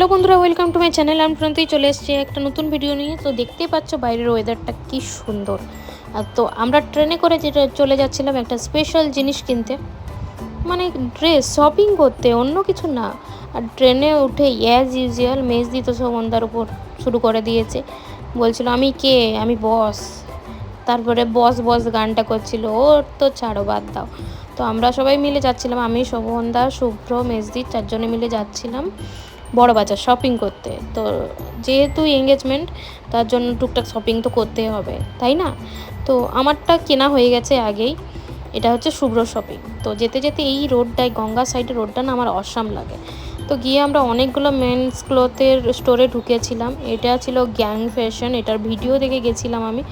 Hello বন্ধুরা, welcome to my channel. আমি প্রান্তেই চলে এসেছি একটা নতুন ভিডিও নিয়ে। তো দেখতেই পাচ্ছ বাইরের ওয়েদারটা কি সুন্দর। আর তো আমরা ট্রেনে করে যেটা চলে যাচ্ছিলাম একটা স্পেশাল জিনিস কিনতে, মানে ড্রেস শপিং করতে, অন্য কিছু না। আর ট্রেনে উঠে অ্যাজ ইউজুয়াল মেজদি তো সন্ধ্যার উপর শুরু করে দিয়েছে। বলছিল আমি কে, আমি বস। তারপরে বস বস গানটা করছিল, ওর তো ছাড়ো, বাদ দাও। তো আমরা সবাই মিলে যাচ্ছিলাম, আমি শোভনদা, শুভ্র, মেজদি, চারজনে মিলে যাচ্ছিলাম বড় বাজার শপিং করতে। তো যেহেতু এঙ্গেজমেন্ট, তার জন্য টুকটাক শপিং তো করতেই হবে, তাই না? তো আমারটা কেনা হয়ে গেছে আগেই। এটা হচ্ছে শুভ্র শপিং। তো যেতে যেতে এই রোডটায়, গঙ্গা সাইডের রোডটা না আমার অসাম লাগে। তো গিয়ে আমরা অনেকগুলো মেন্স ক্লথের স্টোরে ঢুকেছিলাম। এটা ছিল গ্যাং ফ্যাশন, এটার ভিডিও দেখে গেছিলাম আমি,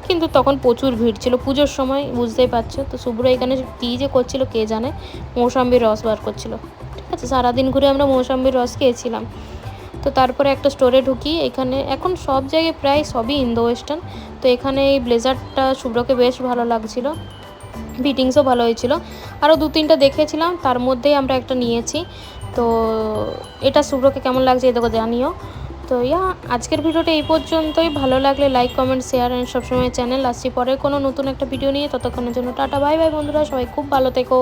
কিন্তু তখন প্রচুর ভিড় ছিল, পুজোর সময়, বুঝতেই পারছো। তো শুভ্র এখানে কী যে করছিল কে জানে, মৌসাম্বির রস বার করছিল। ঠিক আছে, সারাদিন ঘুরে আমরা মৌসাম্বির রস খেয়েছিলাম। তো তারপরে একটা স্টোরে ঢুকি। এখানে এখন সব জায়গায় প্রায় সবই ইন্দো ওয়েস্টার্ন। তো এখানে এই ব্লেজারটা শুভ্রকে বেশ ভালো লাগছিল, ফিটিংসও ভালো হয়েছিল। আরও দু তিনটা দেখেছিলাম, তার মধ্যেই আমরা একটা নিয়েছি। তো এটা শুভ্রকে কেমন লাগছে দেখো, জানিও। তো আজকের ভিডিওটা এই পর্যন্তই। ভালো লাগলে লাইক, কমেন্ট, শেয়ার অ্যান্ড সবসময় চ্যানেল। আসছি পরে কোনো নতুন একটা ভিডিও নিয়ে। ততক্ষণের জন্য টাটা, বাই বাই বন্ধুরা, সবাই খুব ভালো থেকো।